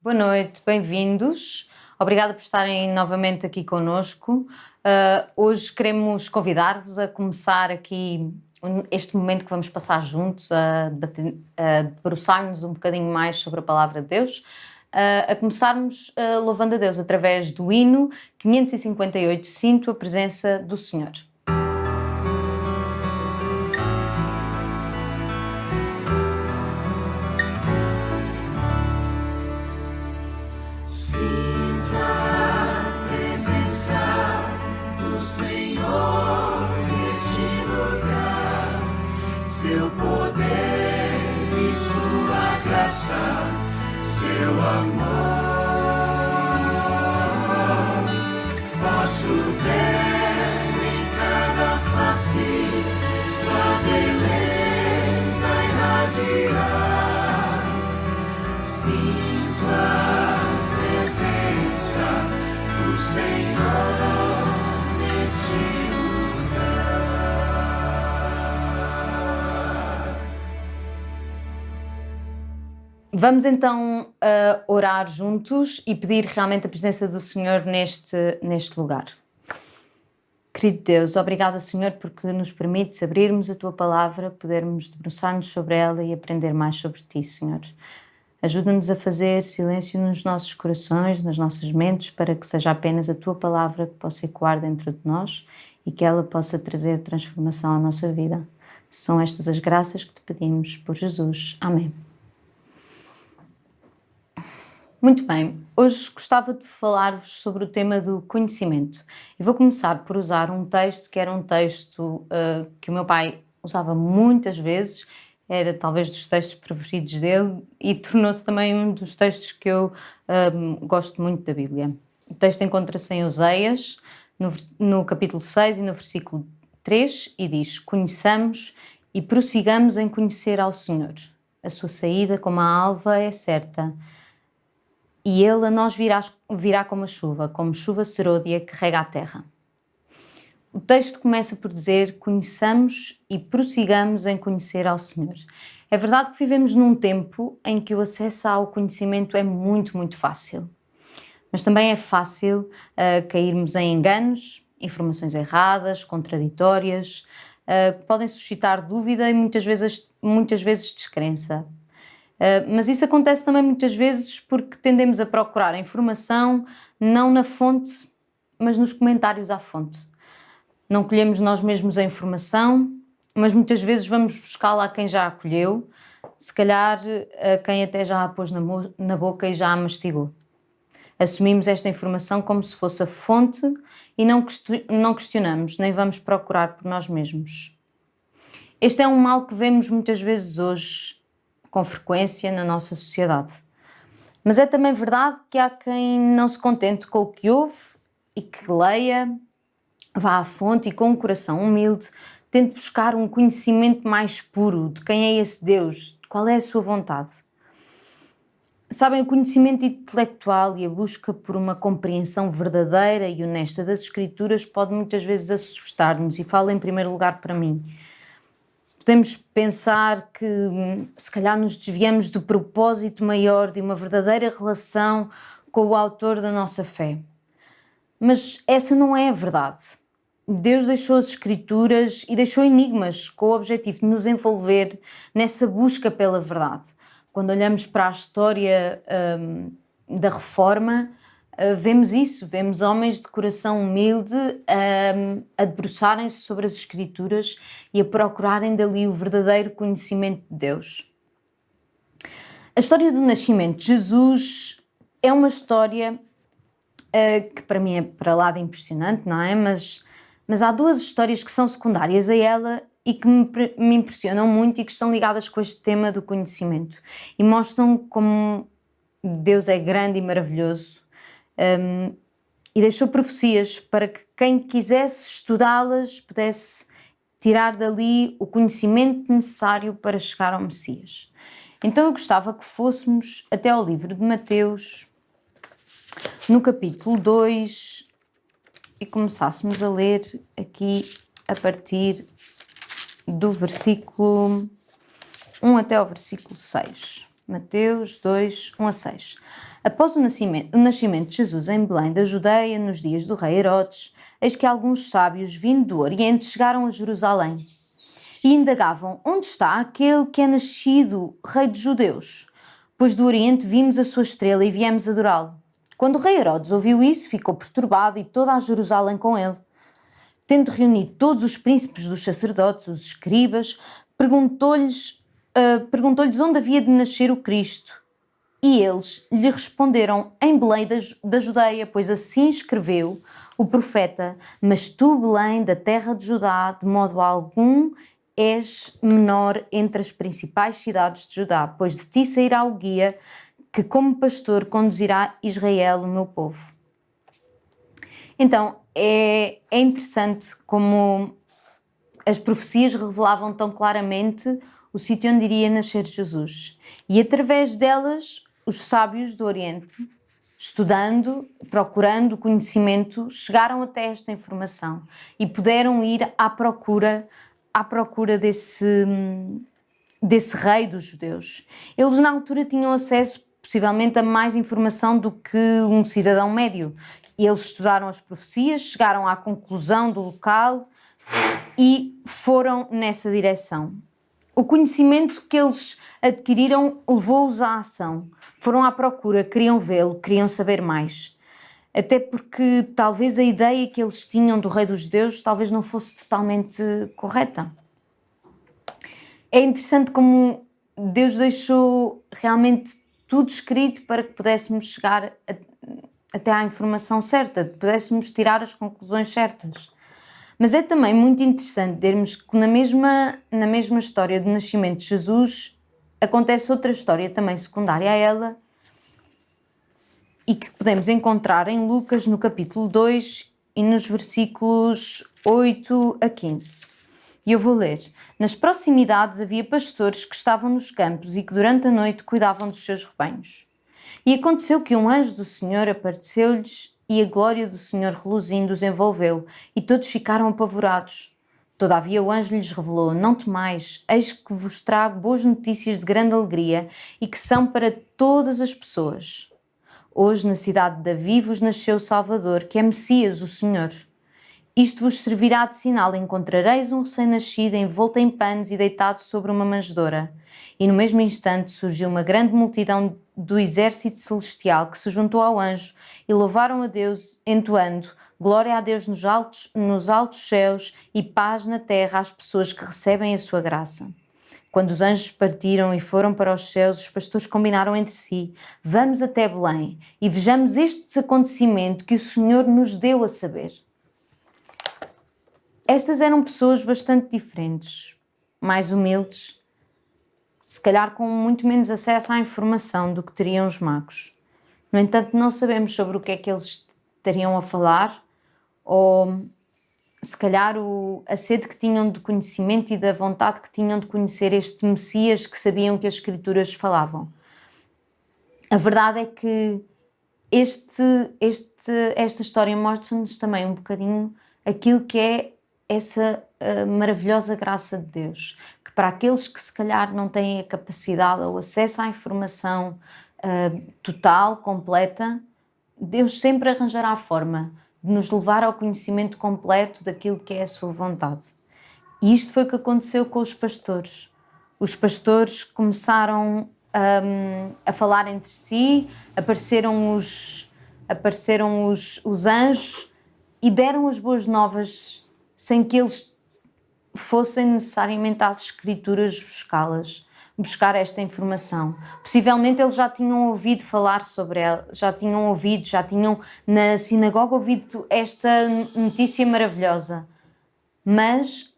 Boa noite, bem-vindos. Obrigada por estarem novamente aqui connosco. Hoje queremos convidar-vos a começar aqui este momento que vamos passar juntos, a debruçar-nos um bocadinho mais sobre a Palavra de Deus, a começarmos louvando a Deus através do hino 558, Sinto a Presença do Senhor. Senhor, neste lugar, seu poder e sua graça, seu amor, posso ver em cada face sua beleza irradiar, sinto a presença do Senhor. Vamos então orar juntos e pedir realmente a presença do Senhor neste lugar. Querido Deus, obrigada, Senhor, porque nos permites abrirmos a Tua Palavra, podermos debruçar-nos sobre ela e aprender mais sobre Ti, Senhor. Ajuda-nos a fazer silêncio nos nossos corações, nas nossas mentes, para que seja apenas a Tua Palavra que possa ecoar dentro de nós e que ela possa trazer transformação à nossa vida. São estas as graças que Te pedimos por Jesus. Amém. Muito bem, hoje gostava de falar-vos sobre o tema do conhecimento. E vou começar por usar um texto que era um texto que o meu pai usava muitas vezes, era talvez dos textos preferidos dele e tornou-se também um dos textos que eu gosto muito da Bíblia. O texto encontra-se em Oseias, no capítulo 6 e no versículo 3, e diz: Conheçamos e prossigamos em conhecer ao Senhor. A sua saída como a alva é certa, e Ele a nós virá como chuva serôdia que rega a terra. O texto começa por dizer: conheçamos e prossigamos em conhecer ao Senhor. É verdade que vivemos num tempo em que o acesso ao conhecimento é muito, muito fácil. Mas também é fácil cairmos em enganos, informações erradas, contraditórias, que podem suscitar dúvida e muitas vezes descrença. Mas isso acontece também muitas vezes porque tendemos a procurar a informação não na fonte, mas nos comentários à fonte. Não colhemos nós mesmos a informação, mas muitas vezes vamos buscá-la a quem já a colheu, se calhar a quem até já a pôs na boca e já a mastigou. Assumimos esta informação como se fosse a fonte e não questionamos, nem vamos procurar por nós mesmos. Este é um mal que vemos muitas vezes hoje, com frequência, na nossa sociedade. Mas é também verdade que há quem não se contente com o que ouve e que leia, vá à fonte e com um coração humilde tente buscar um conhecimento mais puro de quem é esse Deus, de qual é a sua vontade. Sabem, o conhecimento intelectual e a busca por uma compreensão verdadeira e honesta das Escrituras pode muitas vezes assustar-nos, e falo em primeiro lugar para mim. Podemos pensar que se calhar nos desviamos do propósito maior de uma verdadeira relação com o autor da nossa fé. Mas essa não é a verdade. Deus deixou as Escrituras e deixou enigmas com o objetivo de nos envolver nessa busca pela verdade. Quando olhamos para a história da Reforma, vemos isso, vemos homens de coração humilde a debruçarem-se sobre as Escrituras e a procurarem dali o verdadeiro conhecimento de Deus. A história do nascimento de Jesus é uma história que para mim é para lá de impressionante, não é? Mas há duas histórias que são secundárias a ela e que me impressionam muito e que estão ligadas com este tema do conhecimento e mostram como Deus é grande e maravilhoso e deixou profecias para que quem quisesse estudá-las pudesse tirar dali o conhecimento necessário para chegar ao Messias. Então eu gostava que fôssemos até ao livro de Mateus, no capítulo 2, e começássemos a ler aqui a partir do versículo 1 até ao versículo 6. Mateus 2, 1 a 6. Após o nascimento de Jesus em Belém da Judeia, nos dias do rei Herodes, eis que alguns sábios vindo do Oriente chegaram a Jerusalém e indagavam: onde está aquele que é nascido rei dos judeus? Pois do Oriente vimos a sua estrela e viemos adorá-lo. Quando o rei Herodes ouviu isso, ficou perturbado e toda a Jerusalém com ele. Tendo reunido todos os príncipes dos sacerdotes, os escribas, perguntou-lhes onde havia de nascer o Cristo. E eles lhe responderam: em Belém da Judeia, pois assim escreveu o profeta: mas tu, Belém, da terra de Judá, de modo algum és menor entre as principais cidades de Judá, pois de ti sairá o guia que como pastor conduzirá Israel, o meu povo. Então, é interessante como as profecias revelavam tão claramente o sítio onde iria nascer Jesus. E através delas, os sábios do Oriente, estudando, procurando conhecimento, chegaram até esta informação e puderam ir à procura desse rei dos judeus. Eles na altura tinham acesso possivelmente a mais informação do que um cidadão médio. Eles estudaram as profecias, chegaram à conclusão do local e foram nessa direção. O conhecimento que eles adquiriram levou-os à ação. Foram à procura, queriam vê-lo, queriam saber mais. Até porque talvez a ideia que eles tinham do rei dos judeus talvez não fosse totalmente correta. É interessante como Deus deixou realmente tudo escrito para que pudéssemos chegar até à informação certa, pudéssemos tirar as conclusões certas. Mas é também muito interessante vermos que na mesma história do nascimento de Jesus acontece outra história também secundária a ela e que podemos encontrar em Lucas no capítulo 2 e nos versículos 8 a 15. E eu vou ler. Nas proximidades havia pastores que estavam nos campos e que durante a noite cuidavam dos seus rebanhos. E aconteceu que um anjo do Senhor apareceu-lhes e a glória do Senhor reluzindo os envolveu, e todos ficaram apavorados. Todavia o anjo lhes revelou: não temais, eis que vos trago boas notícias de grande alegria e que são para todas as pessoas. Hoje na cidade de Davi vos nasceu o Salvador, que é Messias, o Senhor. Isto vos servirá de sinal: encontrareis um recém-nascido envolto em panos e deitado sobre uma manjedoura. E no mesmo instante surgiu uma grande multidão do exército celestial que se juntou ao anjo e louvaram a Deus, entoando: glória a Deus nos altos céus e paz na terra às pessoas que recebem a sua graça. Quando os anjos partiram e foram para os céus, os pastores combinaram entre si: vamos até Belém e vejamos este acontecimento que o Senhor nos deu a saber. Estas eram pessoas bastante diferentes, mais humildes, se calhar com muito menos acesso à informação do que teriam os magos. No entanto, não sabemos sobre o que é que eles estariam a falar, ou se calhar a sede que tinham de conhecimento e da vontade que tinham de conhecer este Messias que sabiam que as Escrituras falavam. A verdade é que esta história mostra-nos também um bocadinho aquilo que é essa maravilhosa graça de Deus, que para aqueles que se calhar não têm a capacidade ou acesso à informação total, completa, Deus sempre arranjará a forma de nos levar ao conhecimento completo daquilo que é a sua vontade. E isto foi o que aconteceu com os pastores. Os pastores começaram a falar entre si, apareceram os anjos e deram as boas novas sem que eles fossem necessariamente às Escrituras buscar esta informação. Possivelmente eles já tinham ouvido falar sobre ela, já tinham na sinagoga ouvido esta notícia maravilhosa, mas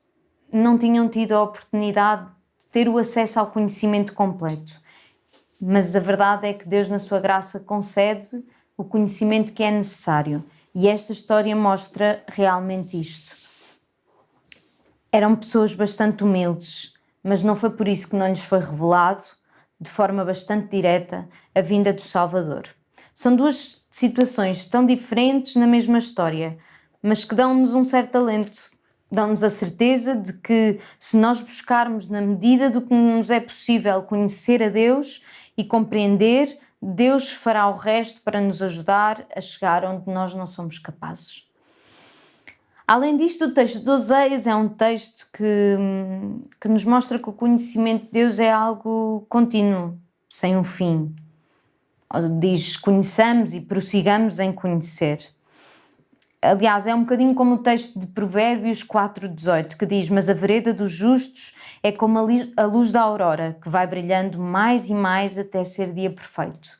não tinham tido a oportunidade de ter o acesso ao conhecimento completo. Mas a verdade é que Deus, na sua graça, concede o conhecimento que é necessário. E esta história mostra realmente isto. Eram pessoas bastante humildes, mas não foi por isso que não lhes foi revelado, de forma bastante direta, a vinda do Salvador. São duas situações tão diferentes na mesma história, mas que dão-nos um certo alento, dão-nos a certeza de que se nós buscarmos na medida do que nos é possível conhecer a Deus e compreender, Deus fará o resto para nos ajudar a chegar onde nós não somos capazes. Além disto, o texto de Oseias é um texto que nos mostra que o conhecimento de Deus é algo contínuo, sem um fim. Diz: conheçamos e prossigamos em conhecer. Aliás, é um bocadinho como o texto de Provérbios 4,18, que diz: mas a vereda dos justos é como a luz da aurora, que vai brilhando mais e mais até ser dia perfeito.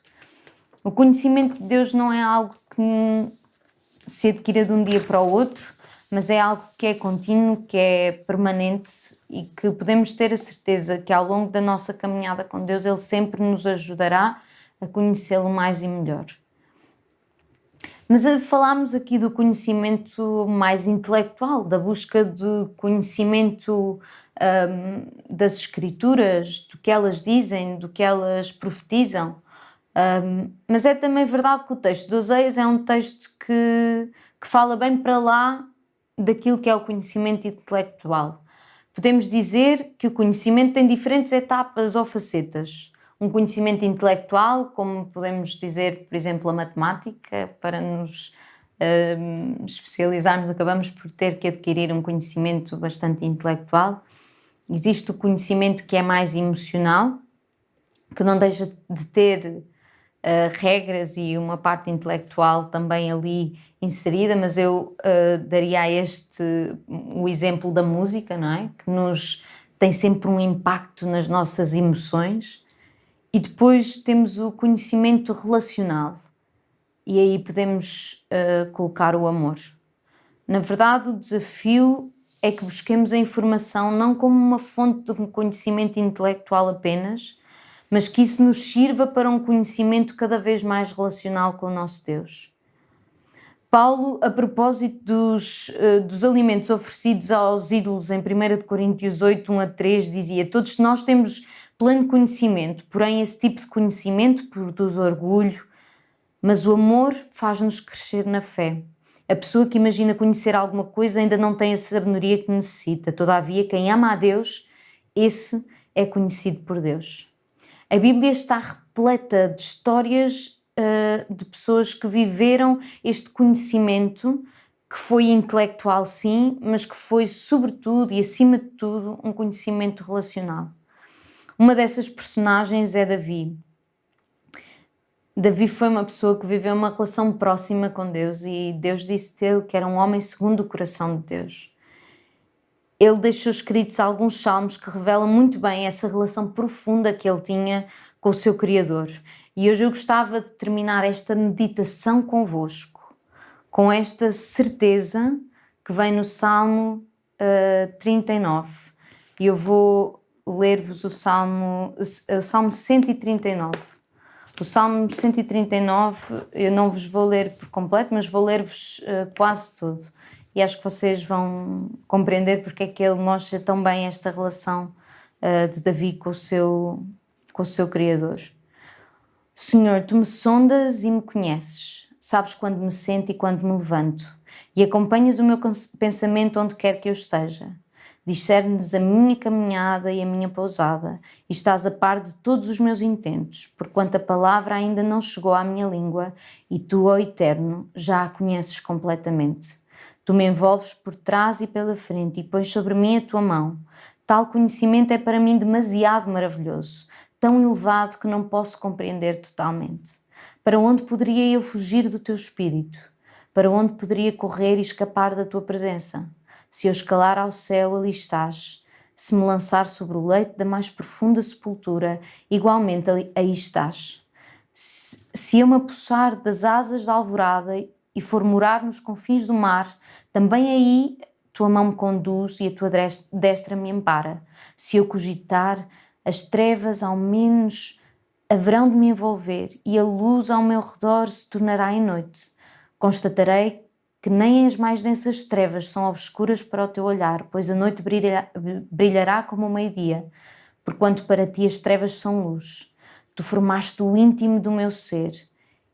O conhecimento de Deus não é algo que se adquira de um dia para o outro, mas é algo que é contínuo, que é permanente e que podemos ter a certeza que ao longo da nossa caminhada com Deus Ele sempre nos ajudará a conhecê-lo mais e melhor. Mas falámos aqui do conhecimento mais intelectual, da busca de conhecimento das Escrituras, do que elas dizem, do que elas profetizam. Mas é também verdade que o texto de Oseias é um texto que fala bem para lá daquilo que é o conhecimento intelectual. Podemos dizer que o conhecimento tem diferentes etapas ou facetas. Um conhecimento intelectual, como podemos dizer, por exemplo, a matemática, para nos especializarmos, acabamos por ter que adquirir um conhecimento bastante intelectual. Existe o conhecimento que é mais emocional, que não deixa de ter regras e uma parte intelectual também ali inserida, mas eu daria a este o exemplo da música, não é? Que tem sempre um impacto nas nossas emoções. E depois temos o conhecimento relacional, e aí podemos colocar o amor. Na verdade, o desafio é que busquemos a informação não como uma fonte de um conhecimento intelectual apenas, mas que isso nos sirva para um conhecimento cada vez mais relacional com o nosso Deus. Paulo, a propósito dos alimentos oferecidos aos ídolos em 1 Coríntios 8, 1-3, dizia: todos nós temos pleno conhecimento, porém esse tipo de conhecimento produz orgulho, mas o amor faz-nos crescer na fé. A pessoa que imagina conhecer alguma coisa ainda não tem a sabedoria que necessita. Todavia, quem ama a Deus, esse é conhecido por Deus. A Bíblia está repleta de histórias de pessoas que viveram este conhecimento, que foi intelectual sim, mas que foi sobretudo e acima de tudo um conhecimento relacional. Uma dessas personagens é Davi. Davi foi uma pessoa que viveu uma relação próxima com Deus e Deus disse dele que era um homem segundo o coração de Deus. Ele deixou escritos alguns salmos que revelam muito bem essa relação profunda que ele tinha com o seu Criador. E hoje eu gostava de terminar esta meditação convosco, com esta certeza que vem no Salmo 39. E eu vou ler-vos o Salmo 139. O Salmo 139, eu não vos vou ler por completo, mas vou ler-vos quase tudo. E acho que vocês vão compreender porque é que ele mostra tão bem esta relação de Davi com o seu Criador. Senhor, tu me sondas e me conheces. Sabes quando me sento e quando me levanto. E acompanhas o meu pensamento onde quer que eu esteja. Discernes a minha caminhada e a minha pousada, e estás a par de todos os meus intentos, porquanto a palavra ainda não chegou à minha língua, e tu, ó Eterno, já a conheces completamente. Tu me envolves por trás e pela frente, e pões sobre mim a tua mão. Tal conhecimento é para mim demasiado maravilhoso, tão elevado que não posso compreender totalmente. Para onde poderia eu fugir do teu espírito? Para onde poderia correr e escapar da tua presença? Se eu escalar ao céu, ali estás. Se me lançar sobre o leito da mais profunda sepultura, igualmente aí estás. Se eu me apossar das asas da alvorada e for morar nos confins do mar, também aí tua mão me conduz e a tua destra me ampara. Se eu cogitar, as trevas ao menos haverão de me envolver e a luz ao meu redor se tornará em noite. Constatarei que nem as mais densas trevas são obscuras para o teu olhar, pois a noite brilhará como o meio-dia, porquanto para ti as trevas são luz. Tu formaste o íntimo do meu ser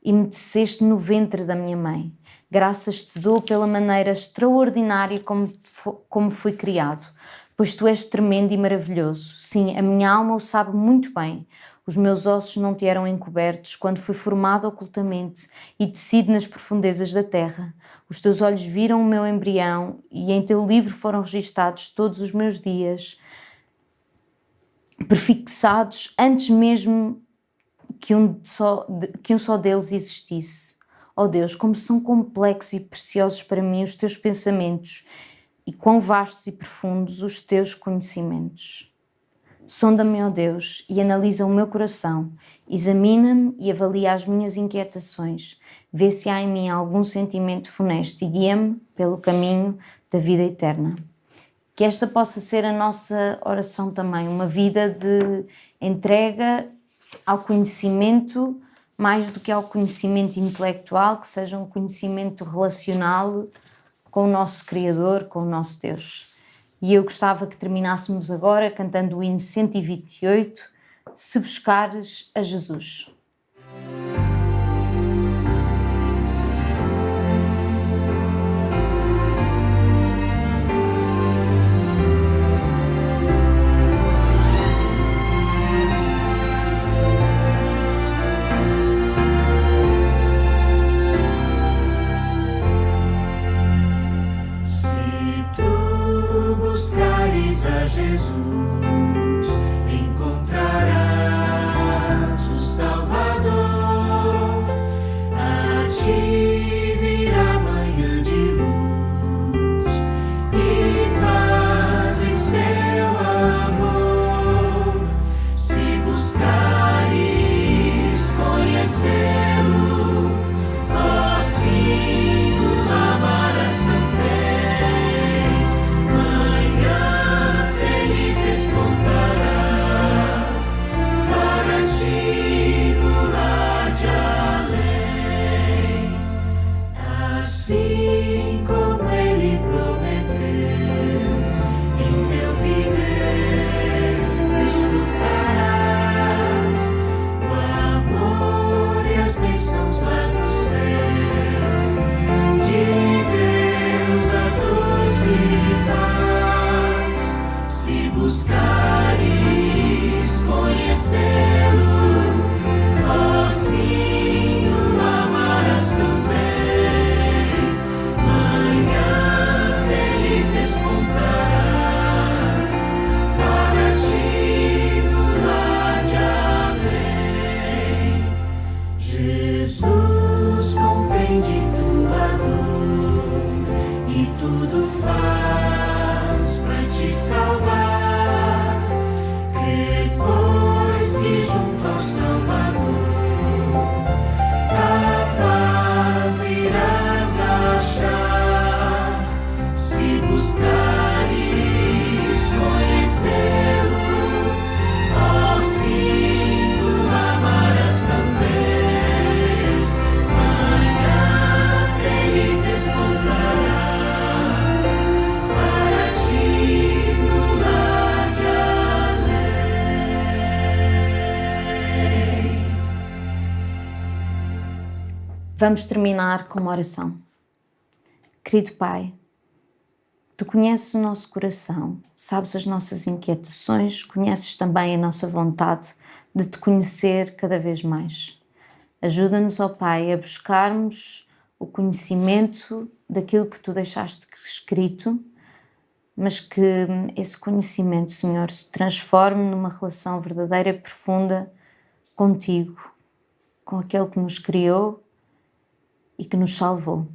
e me teceste no ventre da minha mãe. Graças te dou pela maneira extraordinária como fui criado, pois tu és tremendo e maravilhoso. Sim, a minha alma o sabe muito bem. Os meus ossos não te eram encobertos quando fui formado ocultamente e tecido nas profundezas da terra. Os teus olhos viram o meu embrião e em teu livro foram registados todos os meus dias, prefixados antes mesmo que um só deles existisse. Ó Deus, como são complexos e preciosos para mim os teus pensamentos e quão vastos e profundos os teus conhecimentos. Sonda-me, ó Deus, e analisa o meu coração, examina-me e avalia as minhas inquietações, vê se há em mim algum sentimento funesto e guia-me pelo caminho da vida eterna. Que esta possa ser a nossa oração também, uma vida de entrega ao conhecimento, mais do que ao conhecimento intelectual, que seja um conhecimento relacional com o nosso Criador, com o nosso Deus. E eu gostava que terminássemos agora cantando o hino 128, Se Buscares a Jesus. A Jesus encontrarás o Salvador, a ti virá manhã de luz e paz em seu amor. Se buscares conhecê-lo, ó sim, o amarás também. Manhã feliz despontará para ti no lar de além. Assim como ele prometeu, em teu viver desfrutarás o amor e as bênçãos lá do céu. De Deus a doce paz, se buscares conhecê-lo, ó sim, o amarás também. Manhã feliz despontará para ti no lar de além. Jesus compreende tua dor e tudo faz pra te salvar. Crê, pois, que junto ao Salvador a paz irás achar. Se buscares conhecê-lo, ó sim, o amarás também. Manhã feliz despontará para ti no lar de além. Vamos terminar com uma oração. Querido Pai, Tu conheces o nosso coração, sabes as nossas inquietações, conheces também a nossa vontade de Te conhecer cada vez mais. Ajuda-nos, ó Pai, a buscarmos o conhecimento daquilo que Tu deixaste escrito, mas que esse conhecimento, Senhor, se transforme numa relação verdadeira e profunda contigo, com aquele que nos criou e que nos salvou.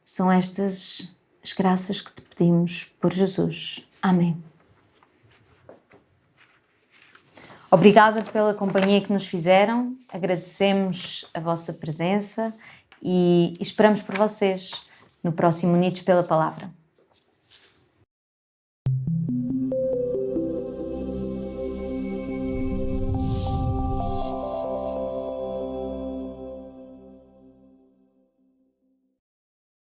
São estas as graças que Te pedimos por Jesus. Amém. Obrigada pela companhia que nos fizeram, agradecemos a vossa presença e esperamos por vocês no próximo Unidos pela Palavra.